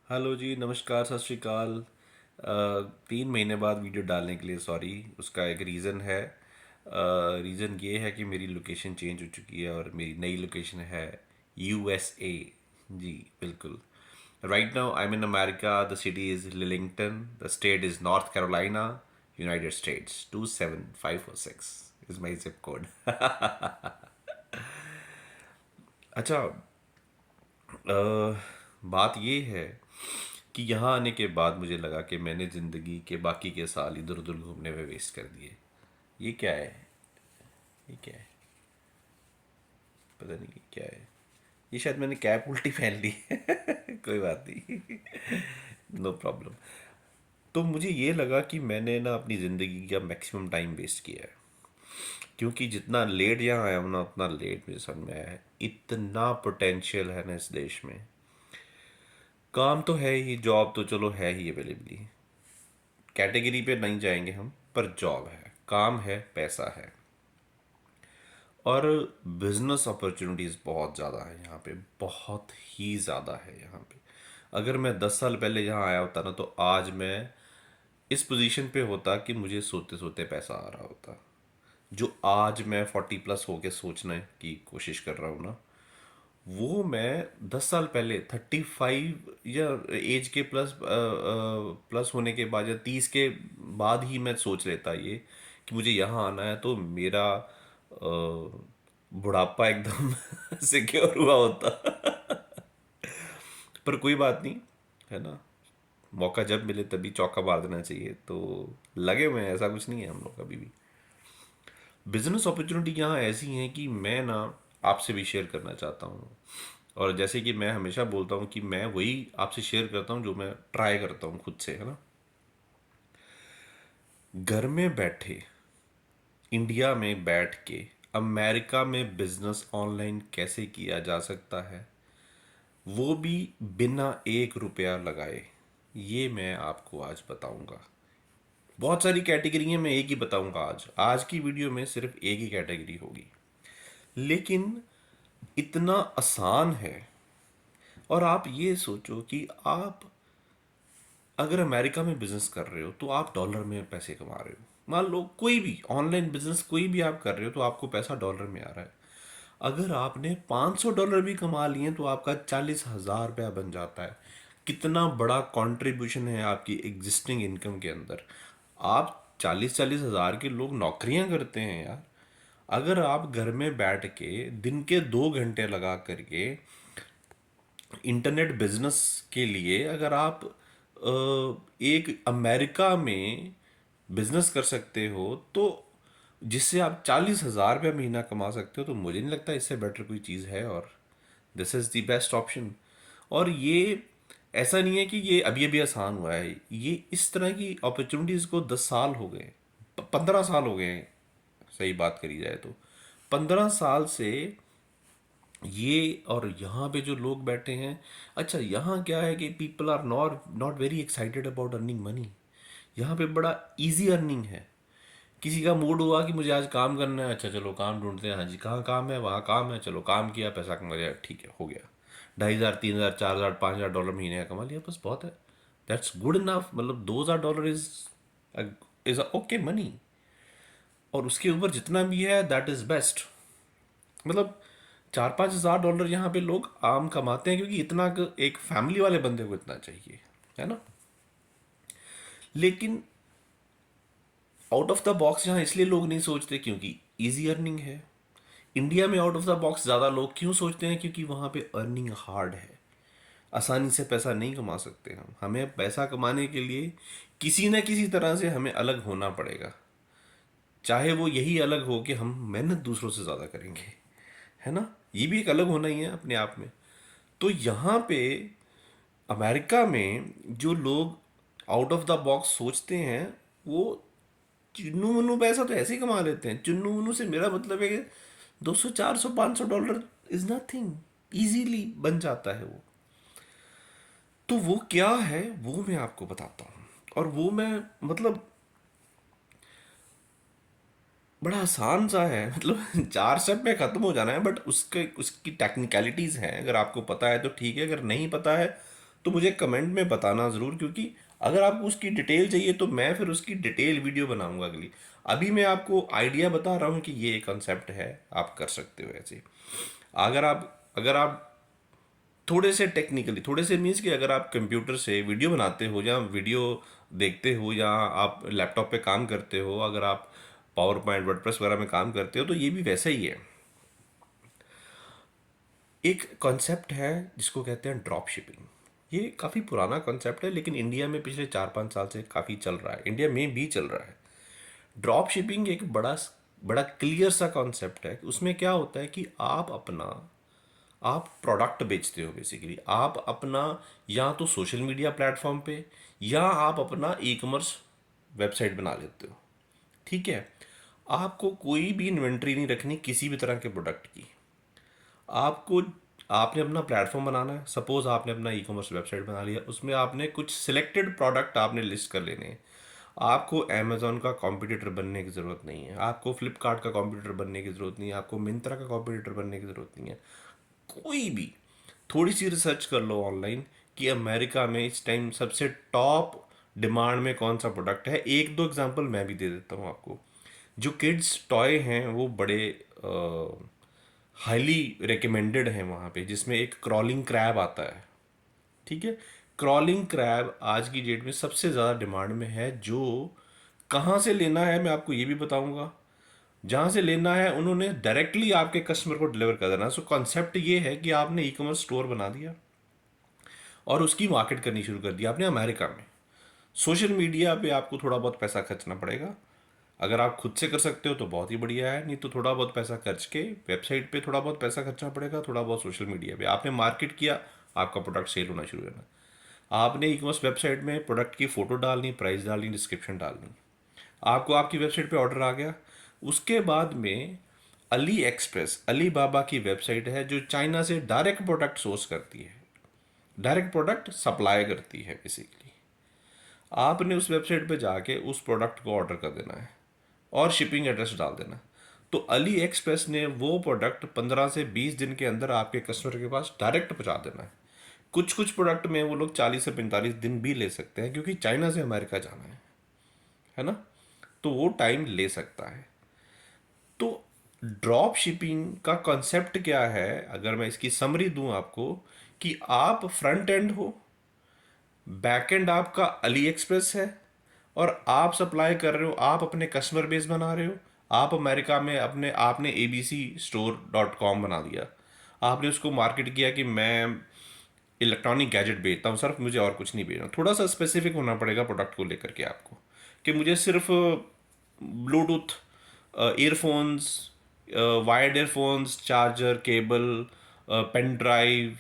Hello जी, नमस्कार, सत श्री अकाल। 3 महीने बाद वीडियो डालने के लिए सॉरी। उसका एक रीज़न है। रीज़न ये है कि मेरी लोकेशन चेंज हो चुकी है और मेरी नई लोकेशन है यूएसए। जी बिल्कुल। Right now I am in America. The city is Lillington, the state is North Carolina, United States. 27546 is my zip code. अच्छा, बात ये है कि यहाँ आने के बाद मुझे लगा कि मैंने ज़िंदगी के बाकी के साल इधर उधर घूमने में वेस्ट कर दिए। ये क्या है? ये क्या है? पता नहीं ये क्या है। ये शायद मैंने कैप उल्टी पहन ली है। कोई बात नहीं। No problem. तो मुझे ये लगा कि मैंने ना अपनी ज़िंदगी का मैक्सिमम टाइम वेस्ट किया है, क्योंकि जितना लेट यहाँ आया हूँ ना उतना लेट मुझे समझ में आया है इतना पोटेंशियल है ना इस देश में। काम तो है ही, जॉब तो चलो है ही अवेलेबली, कैटेगरी पे नहीं जाएंगे हम, पर जॉब है, काम है, पैसा है, और बिजनेस अपॉर्चुनिटीज़ बहुत ज़्यादा है यहाँ पे, बहुत ही ज़्यादा है यहाँ पे। अगर मैं 10 साल पहले यहाँ आया होता ना, तो आज मैं इस पोजीशन पे होता कि मुझे सोते सोते पैसा आ रहा होता। जो आज मैं 40+ होके सोचने की कोशिश कर रहा हूँ ना, वो मैं 10 साल पहले 35 या एज के प्लस प्लस होने के बाद या 30 के बाद ही मैं सोच लेता ये कि मुझे यहाँ आना है, तो मेरा बुढ़ापा एकदम सिक्योर हुआ होता। पर कोई बात नहीं, है ना। मौका जब मिले तभी चौका मार देना चाहिए, तो लगे हुए हैं, ऐसा कुछ नहीं है हम लोग अभी भी। बिजनेस अपॉर्चुनिटी यहाँ ऐसी हैं कि मैं ना आपसे भी शेयर करना चाहता हूँ। और जैसे कि मैं हमेशा बोलता हूँ कि मैं वही आपसे शेयर करता हूँ जो मैं ट्राई करता हूँ खुद से, है ना। घर में बैठे, इंडिया में बैठ के अमेरिका में बिजनेस ऑनलाइन कैसे किया जा सकता है, वो भी बिना 1 रुपया लगाए, ये मैं आपको आज बताऊंगा। बहुत सारी कैटेगरी हैं, मैं एक ही बताऊंगा। आज आज की वीडियो में सिर्फ एक ही कैटेगरी होगी, लेकिन इतना आसान है। और आप ये सोचो कि आप अगर अमेरिका में बिजनेस कर रहे हो तो आप डॉलर में पैसे कमा रहे हो। मान लो कोई भी ऑनलाइन बिजनेस कोई भी आप कर रहे हो तो आपको पैसा डॉलर में आ रहा है। अगर आपने $500 भी कमा लिए तो आपका 40,000 रुपया बन जाता है। कितना बड़ा कंट्रीब्यूशन है आपकी एग्जिस्टिंग इनकम के अंदर। आप 40-40 हज़ार के लोग नौकरियां करते हैं यार। अगर आप घर में बैठ के दिन के 2 घंटे लगा करके इंटरनेट बिजनेस के लिए, अगर आप एक अमेरिका में बिजनेस कर सकते हो, तो जिससे आप 40,000 रुपया महीना कमा सकते हो, तो मुझे नहीं लगता इससे बेटर कोई चीज़ है। और this is the best option. और ये ऐसा नहीं है कि ये अभी अभी आसान हुआ है, ये इस तरह की अपॉर्चुनिटीज़ को 10 साल हो गए, 15 साल हो गए हैं, सही बात करी जाए तो 15 साल से ये। और यहाँ पे जो लोग बैठे हैं, अच्छा यहाँ क्या है कि people are not not very excited about earning money. यहाँ पे बड़ा इजी अर्निंग है। किसी का मूड हुआ कि मुझे आज काम करना है, अच्छा चलो काम ढूंढते हैं, हाँ जी कहाँ काम है, वहाँ काम है, चलो काम किया, पैसा कमा लिया, ठीक है, हो गया। 2,500, 3,000, 4,000, $5,000 महीने का कमा लिया, बस बहुत है। That's good enough. मतलब $2,000 इज ओके मनी। और उसके ऊपर जितना भी है दैट इज बेस्ट। मतलब 4-5 हज़ार डॉलर यहाँ पे लोग आम कमाते हैं, क्योंकि इतना एक फैमिली वाले बंदे को इतना चाहिए, है ना। लेकिन आउट ऑफ द बॉक्स यहाँ इसलिए लोग नहीं सोचते क्योंकि इजी अर्निंग है। इंडिया में आउट ऑफ द बॉक्स ज़्यादा लोग क्यों सोचते हैं? क्योंकि वहाँ पे अर्निंग हार्ड है। आसानी से पैसा नहीं कमा सकते हम। हमें पैसा कमाने के लिए किसी न किसी तरह से हमें अलग होना पड़ेगा। चाहे वो यही अलग हो कि हम मेहनत दूसरों से ज़्यादा करेंगे, है ना। ये भी एक अलग होना ही है अपने आप में। तो यहाँ पे अमेरिका में जो लोग आउट ऑफ द बॉक्स सोचते हैं, वो चुन्नू मुन्नू पैसा तो ऐसे ही कमा लेते हैं। चुन्नू मुन्नू से मेरा मतलब है कि 200, 400, 500 डॉलर इज नथिंग, इजीली बन जाता है वो। तो वो क्या है वो मैं आपको बताता हूँ। और वो मैं मतलब बड़ा आसान सा है, मतलब 4 स्टेप में ख़त्म हो जाना है, बट उसके उसकी टेक्निकलिटीज़ हैं। अगर आपको पता है तो ठीक है, अगर नहीं पता है तो मुझे कमेंट में बताना ज़रूर, क्योंकि अगर आपको उसकी डिटेल चाहिए तो मैं फिर उसकी डिटेल वीडियो बनाऊंगा अगली। अभी मैं आपको आइडिया बता रहा हूँ कि ये कॉन्सेप्ट है, आप कर सकते हो ऐसे। अगर आप थोड़े से टेक्निकली, थोड़े से मीन्स कि अगर आप कंप्यूटर से वीडियो बनाते हो या वीडियो देखते हो या आप लैपटॉप पे काम करते हो, अगर आप पावर पॉइंट वर्डप्रेस वगैरह में काम करते हो, तो ये भी वैसा ही है। एक कॉन्सेप्ट है जिसको कहते हैं ड्रॉप शिपिंग। ये काफ़ी पुराना कॉन्सेप्ट है, लेकिन इंडिया में पिछले 4-5 साल से काफ़ी चल रहा है, इंडिया में भी चल रहा है। ड्रॉप शिपिंग एक बड़ा बड़ा क्लियर सा कॉन्सेप्ट है। उसमें क्या होता है कि आप प्रोडक्ट बेचते हो बेसिकली। आप अपना या तो सोशल मीडिया प्लेटफॉर्म पे या आप अपना ई कॉमर्स वेबसाइट बना लेते हो। ठीक है। आपको कोई भी इन्वेंट्री नहीं रखनी किसी भी तरह के प्रोडक्ट की। आपको आपने अपना प्लेटफॉर्म बनाना है। सपोज आपने अपना ई कॉमर्स वेबसाइट बना लिया, उसमें आपने कुछ सिलेक्टेड प्रोडक्ट आपने लिस्ट कर लेने हैं। आपको अमेजोन का कॉम्पिटिटर बनने की ज़रूरत नहीं है, आपको फ्लिपकार्ट का कॉम्पिटिटर बनने की ज़रूरत नहीं है, आपको मिंत्रा का कॉम्पिटिटर बनने की ज़रूरत नहीं है। कोई भी थोड़ी सी रिसर्च कर लो ऑनलाइन कि अमेरिका में इस टाइम सबसे टॉप डिमांड में कौन सा प्रोडक्ट है। एक दो एग्जांपल मैं भी दे देता हूँ आपको। जो किड्स टॉय हैं वो बड़े हाईली रिकमेंडेड हैं वहाँ पे, जिसमें एक क्रॉलिंग क्रैब आता है। ठीक है। क्रॉलिंग क्रैब आज की डेट में सबसे ज़्यादा डिमांड में है। जो कहाँ से लेना है मैं आपको ये भी बताऊंगा। जहाँ से लेना है उन्होंने डायरेक्टली आपके कस्टमर को डिलीवर कर देना। सो कॉन्सेप्ट ये है कि आपने ई कॉमर्स स्टोर बना दिया और उसकी मार्केट करनी शुरू कर दी आपने अमेरिका में। सोशल मीडिया पे आपको थोड़ा बहुत पैसा खर्चना पड़ेगा। अगर आप खुद से कर सकते हो तो बहुत ही बढ़िया है, नहीं तो थोड़ा बहुत पैसा खर्च के वेबसाइट पे थोड़ा बहुत पैसा खर्चना पड़ेगा, थोड़ा बहुत सोशल मीडिया पे आपने मार्केट किया, आपका प्रोडक्ट सेल होना शुरू करना। आपने ई कॉमर्स वेबसाइट में प्रोडक्ट की फ़ोटो डालनी, प्राइस डालनी, डिस्क्रिप्शन डालनी, आपको आपकी वेबसाइट पे ऑर्डर आ गया। उसके बाद में अली एक्सप्रेस, अली बाबा की वेबसाइट है जो चाइना से डायरेक्ट प्रोडक्ट सोर्स करती है, डायरेक्ट प्रोडक्ट सप्लाई करती है बेसिकली। आपने उस वेबसाइट पे जाके उस प्रोडक्ट को ऑर्डर कर देना है और शिपिंग एड्रेस डाल देना। तो अली एक्सप्रेस ने वो प्रोडक्ट 15 से 20 दिन के अंदर आपके कस्टमर के पास डायरेक्ट पहुंचा देना है। कुछ कुछ प्रोडक्ट में वो लोग 40 से 45 दिन भी ले सकते हैं, क्योंकि चाइना से अमेरिका जाना है ना। तो वो टाइम ले सकता है। तो ड्रॉप शिपिंग का कॉन्सेप्ट क्या है, अगर मैं इसकी समरी दूं आपको, कि आप फ्रंट एंड हो, बैक एंड आपका अली एक्सप्रेस है, और आप सप्लाई कर रहे हो, आप अपने कस्टमर बेस बना रहे हो। आप अमेरिका में अपने आपने abc store.com बना दिया। आपने उसको मार्केट किया कि मैं इलेक्ट्रॉनिक गैजेट बेचता हूँ, सिर्फ मुझे और कुछ नहीं बेचना। थोड़ा सा स्पेसिफिक होना पड़ेगा प्रोडक्ट को लेकर के आपको, कि मुझे सिर्फ Bluetooth earphones, wired earphones, charger, cable, pen drive,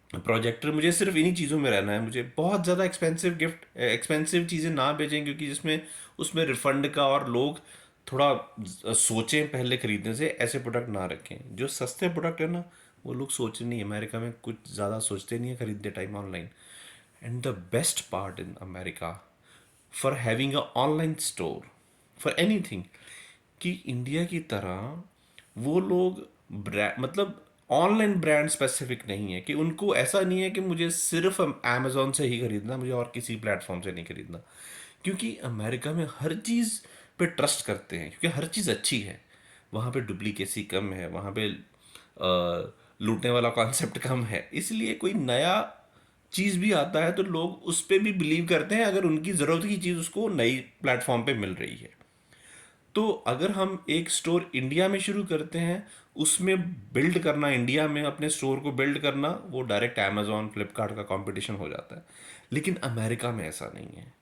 projector, मुझे सिर्फ इन्हीं चीज़ों में रहना है। मुझे बहुत ज़्यादा एक्सपेंसिव चीज़ें ना बेचें, क्योंकि जिसमें उसमें रिफंड का, और लोग थोड़ा सोचें पहले खरीदने से, ऐसे प्रोडक्ट ना रखें। जो सस्ते प्रोडक्ट है ना, वो लोग सोचते नहीं, अमेरिका में कुछ ज़्यादा सोचते नहीं है खरीदते time online. And the best part in America for having a online store for anything, कि इंडिया की तरह वो लोग ब्रांड, मतलब ऑनलाइन ब्रांड स्पेसिफिक नहीं है, कि उनको ऐसा नहीं है कि मुझे सिर्फ अमेजोन से ही खरीदना, मुझे और किसी प्लेटफॉर्म से नहीं खरीदना। क्योंकि अमेरिका में हर चीज़ पे ट्रस्ट करते हैं, क्योंकि हर चीज़ अच्छी है वहाँ पे, डुप्लीकेसी कम है वहाँ पे, लूटने वाला कॉन्सेप्ट कम है। इसलिए कोई नया चीज़ भी आता है तो लोग उस पर भी बिलीव करते हैं, अगर उनकी ज़रूरत की चीज़ उसको नई प्लेटफॉर्म पे मिल रही है। तो अगर हम एक स्टोर इंडिया में शुरू करते हैं, उसमें बिल्ड करना, इंडिया में अपने स्टोर को बिल्ड करना, वो डायरेक्ट अमेजोन फ्लिपकार्ट का कंपटीशन हो जाता है। लेकिन अमेरिका में ऐसा नहीं है।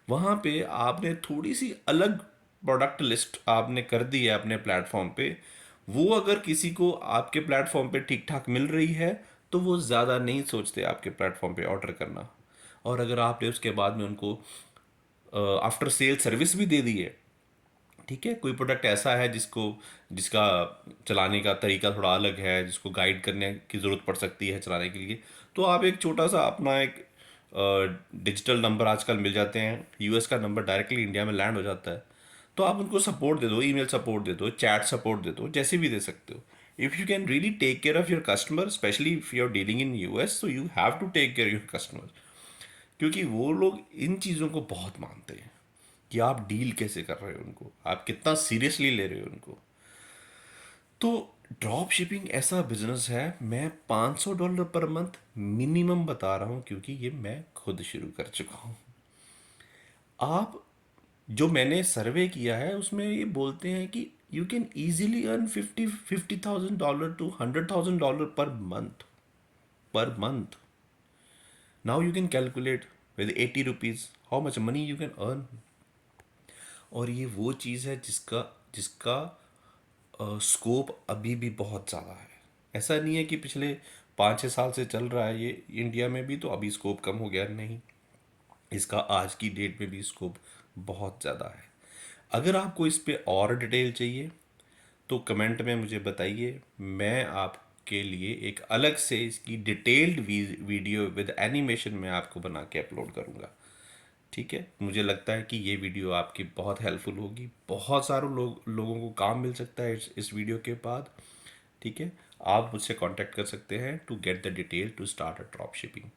वहाँ पे आपने थोड़ी सी अलग प्रोडक्ट लिस्ट आपने कर दी है अपने प्लेटफॉर्म पे। वो अगर किसी को आपके प्लेटफॉर्म पे ठीक ठाक मिल रही है, तो वो ज़्यादा नहीं सोचते आपके प्लेटफॉर्म पे ऑर्डर करना। और अगर आपने उसके बाद में उनको आफ्टर सेल सर्विस भी दे दी है, ठीक है, कोई प्रोडक्ट ऐसा है जिसका चलाने का तरीका थोड़ा अलग है, जिसको गाइड करने की ज़रूरत पड़ सकती है चलाने के लिए, तो आप एक छोटा सा अपना एक डिजिटल नंबर आजकल मिल जाते हैं, यूएस का नंबर डायरेक्टली इंडिया में लैंड हो जाता है। तो आप उनको सपोर्ट दे दो, ईमेल सपोर्ट दे दो, चैट सपोर्ट दे दो, जैसे भी दे सकते हो। if you can really take care of your customer, especially if you're dealing in US, so you have to take care of your customers, क्योंकि वो लोग इन चीज़ों को बहुत मानते हैं कि आप डील कैसे कर रहे हो उनको, आप कितना सीरियसली ले रहे हो उनको। तो ड्रॉप शिपिंग ऐसा बिजनेस है, मैं $500 पर मंथ मिनिमम बता रहा हूँ, क्योंकि ये मैं खुद शुरू कर चुका हूँ। आप, जो मैंने सर्वे किया है उसमें ये बोलते हैं कि you can easily earn $50,000 to $100,000 per month. Now you can calculate with 80 rupees how much money you can earn. और ये वो चीज़ है जिसका जिसका स्कोप अभी भी बहुत ज़्यादा है। ऐसा नहीं है कि पिछले 5-6 साल से चल रहा है ये इंडिया में भी तो अभी स्कोप कम हो गया, नहीं, इसका आज की डेट में भी स्कोप बहुत ज़्यादा है। अगर आपको इस पे और डिटेल चाहिए तो कमेंट में मुझे बताइए, मैं आपके लिए एक अलग से इसकी डिटेल्ड वीडियो विद एनिमेशन में आपको बना के अपलोड करूँगा। ठीक है, मुझे लगता है कि ये वीडियो आपकी बहुत हेल्पफुल होगी, बहुत सारे लोगों को काम मिल सकता है इस वीडियो के बाद। ठीक है, आप मुझसे कांटेक्ट कर सकते हैं to get the detail to start a drop shipping.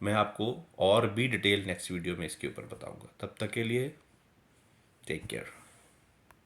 मैं आपको और भी डिटेल नेक्स्ट वीडियो में इसके ऊपर बताऊंगा। तब तक के लिए टेक केयर।